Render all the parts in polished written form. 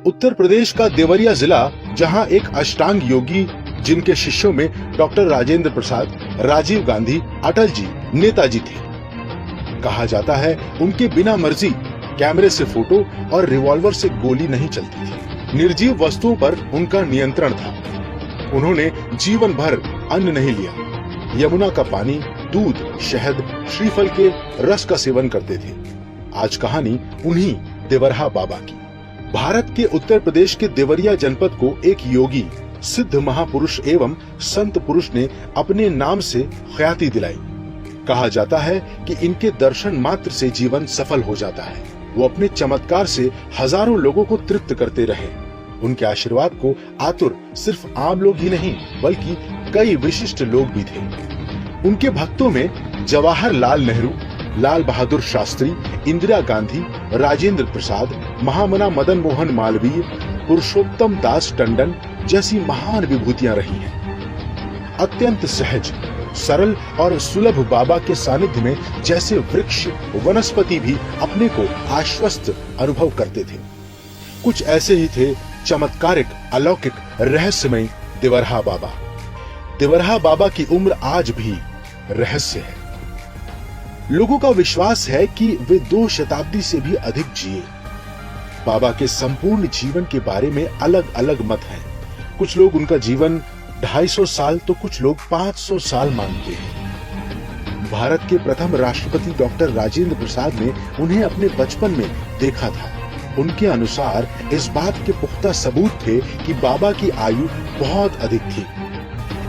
उत्तर प्रदेश का देवरिया जिला, जहां एक अष्टांग योगी जिनके शिष्यों में डॉक्टर राजेंद्र प्रसाद, राजीव गांधी, अटल जी, नेताजी थे। कहा जाता है उनके बिना मर्जी कैमरे से फोटो और रिवॉल्वर से गोली नहीं चलती थी। निर्जीव वस्तुओं पर उनका नियंत्रण था। उन्होंने जीवन भर अन्न नहीं लिया। यमुना का पानी, दूध, शहद, श्रीफल के रस का सेवन करते थे। आज कहानी उन्हीं देवरहा बाबा की। भारत के उत्तर प्रदेश के देवरिया जनपद को एक योगी, सिद्ध महापुरुष एवं संत पुरुष ने अपने नाम से ख्याति दिलाई। कहा जाता है कि इनके दर्शन मात्र से जीवन सफल हो जाता है। वो अपने चमत्कार से हजारों लोगों को तृप्त करते रहे। उनके आशीर्वाद को आतुर सिर्फ आम लोग ही नहीं बल्कि कई विशिष्ट लोग भी थे। उनके भक्तों में जवाहरलाल नेहरू, लाल बहादुर शास्त्री, इंदिरा गांधी, राजेंद्र प्रसाद, महामना मदन मोहन मालवीय, पुरुषोत्तम दास टंडन जैसी महान विभूतियां रही हैं। अत्यंत सहज, सरल और सुलभ बाबा के सानिध्य में जैसे वृक्ष, वनस्पति भी अपने को आश्वस्त अनुभव करते थे। कुछ ऐसे ही थे चमत्कारिक, अलौकिक, रहस्यमय देवरहा बाबा। देवरहा बाबा की उम्र आज भी रहस्य है। लोगों का विश्वास है कि वे 2 शताब्दी से भी अधिक जिए। बाबा के संपूर्ण जीवन के बारे में अलग अलग मत हैं। कुछ लोग उनका जीवन 250 साल तो कुछ लोग 500 साल मानते हैं। भारत के प्रथम राष्ट्रपति डॉक्टर राजेंद्र प्रसाद ने उन्हें अपने बचपन में देखा था। उनके अनुसार इस बात के पुख्ता सबूत थे कि बाबा की आयु बहुत अधिक थी।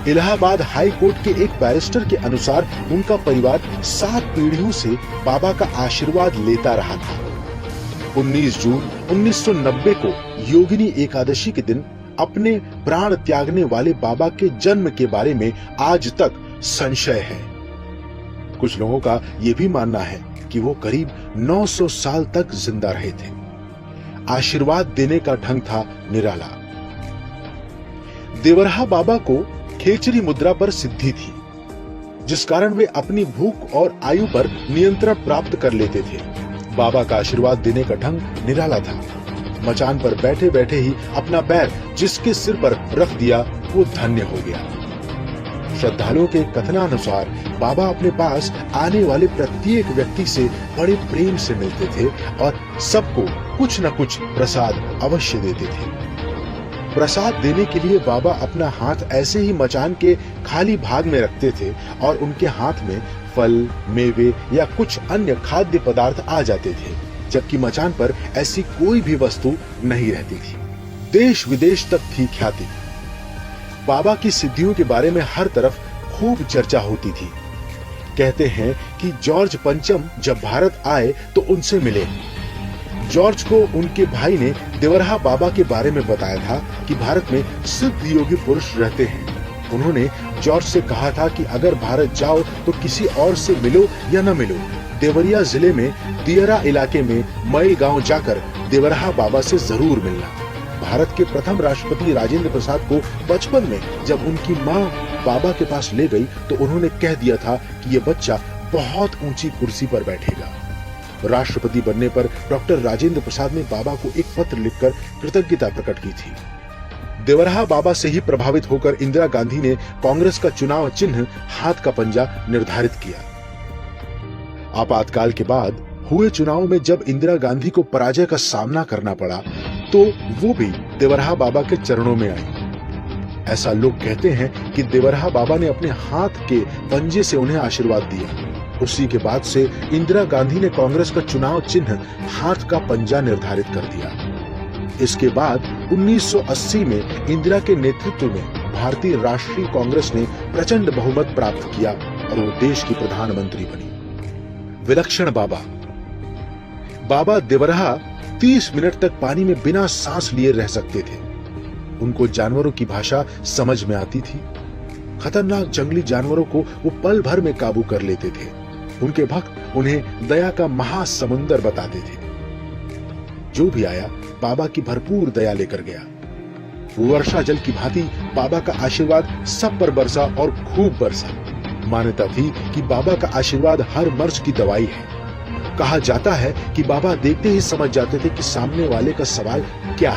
इलाहाबाद हाई कोर्ट के एक बैरिस्टर के अनुसार उनका परिवार 7 पीढ़ियों से बाबा का आशीर्वाद लेता रहा था। 19 जून 1990 को योगिनी एकादशी के दिन अपने प्राण त्यागने वाले बाबा के जन्म के बारे में आज तक संशय है। कुछ लोगों का यह भी मानना है कि वो करीब 900 साल तक जिंदा रहे थे। आशीर्वाद देने का ढंग था निराला। देवरहा बाबा को खेचरी मुद्रा पर सिद्धि थी, जिस कारण वे अपनी भूख और आयु पर नियंत्रण प्राप्त कर लेते थे। बाबा का आशीर्वाद देने का ढंग निराला था। मचान पर बैठे बैठे ही अपना पैर जिसके सिर पर रख दिया वो धन्य हो गया। श्रद्धालुओं के कथनानुसार बाबा अपने पास आने वाले प्रत्येक व्यक्ति से बड़े प्रेम से मिलते थे और सबको कुछ न कुछ प्रसाद अवश्य देते थे। प्रसाद देने के लिए बाबा अपना हाथ ऐसे ही मचान के खाली भाग में रखते थे और उनके हाथ में फल, मेवे या कुछ अन्य खाद्य पदार्थ आ जाते थे, जबकि मचान पर ऐसी कोई भी वस्तु नहीं रहती थी। देश विदेश तक थी ख्याति। बाबा की सिद्धियों के बारे में हर तरफ खूब चर्चा होती थी। कहते हैं कि जॉर्ज पंचम जब भारत आए तो उनसे मिले। जॉर्ज को उनके भाई ने देवरहा बाबा के बारे में बताया था कि भारत में सिद्ध योगी पुरुष रहते हैं। उन्होंने जॉर्ज से कहा था कि अगर भारत जाओ तो किसी और से मिलो या न मिलो, देवरिया जिले में दियरा इलाके में मई गांव जाकर देवरहा बाबा से जरूर मिलना। भारत के प्रथम राष्ट्रपति राजेंद्र प्रसाद को बचपन में जब उनकी माँ बाबा के पास ले गई तो उन्होंने कह दिया था कि ये बच्चा बहुत ऊंची कुर्सी पर बैठेगा। राष्ट्रपति बनने पर डॉक्टर राजेंद्र प्रसाद ने बाबा को एक पत्र लिखकर कृतज्ञता प्रकट की थी। देवरहा बाबा से ही प्रभावित होकर इंदिरा गांधी ने कांग्रेस का चुनाव चिन्ह हाथ का पंजा निर्धारित किया। आपातकाल के बाद हुए चुनाव में जब इंदिरा गांधी को पराजय का सामना करना पड़ा तो वो भी देवरहा बाबा के चरणों में आई। ऐसा लोग कहते हैं कि देवरहा बाबा ने अपने हाथ के पंजे से उन्हें आशीर्वाद दिया। उसी के बाद से इंदिरा गांधी ने कांग्रेस का चुनाव चिन्ह हाथ का पंजा निर्धारित कर दिया। इसके बाद 1980 में इंदिरा के नेतृत्व में भारतीय राष्ट्रीय कांग्रेस ने प्रचंड बहुमत प्राप्त किया और वो देश की प्रधानमंत्री बनी। विलक्षण बाबा। बाबा देवरहा 30 मिनट तक पानी में बिना सांस लिए रह सकते थे। उनको जानवरों की भाषा समझ में आती थी। खतरनाक जंगली जानवरों को वो पल भर में काबू कर लेते थे। उनके भक्त उन्हें दया का महासमुंदर बताते थे। जो भी आया बाबा की भरपूर दया लेकर गया। वर्षा जल की भांति बाबा का आशीर्वाद सब पर बरसा और खूब बरसा। मान्यता थी कि बाबा का आशीर्वाद हर मर्ज की दवाई है। कहा जाता है कि बाबा देखते ही समझ जाते थे कि सामने वाले का सवाल क्या है।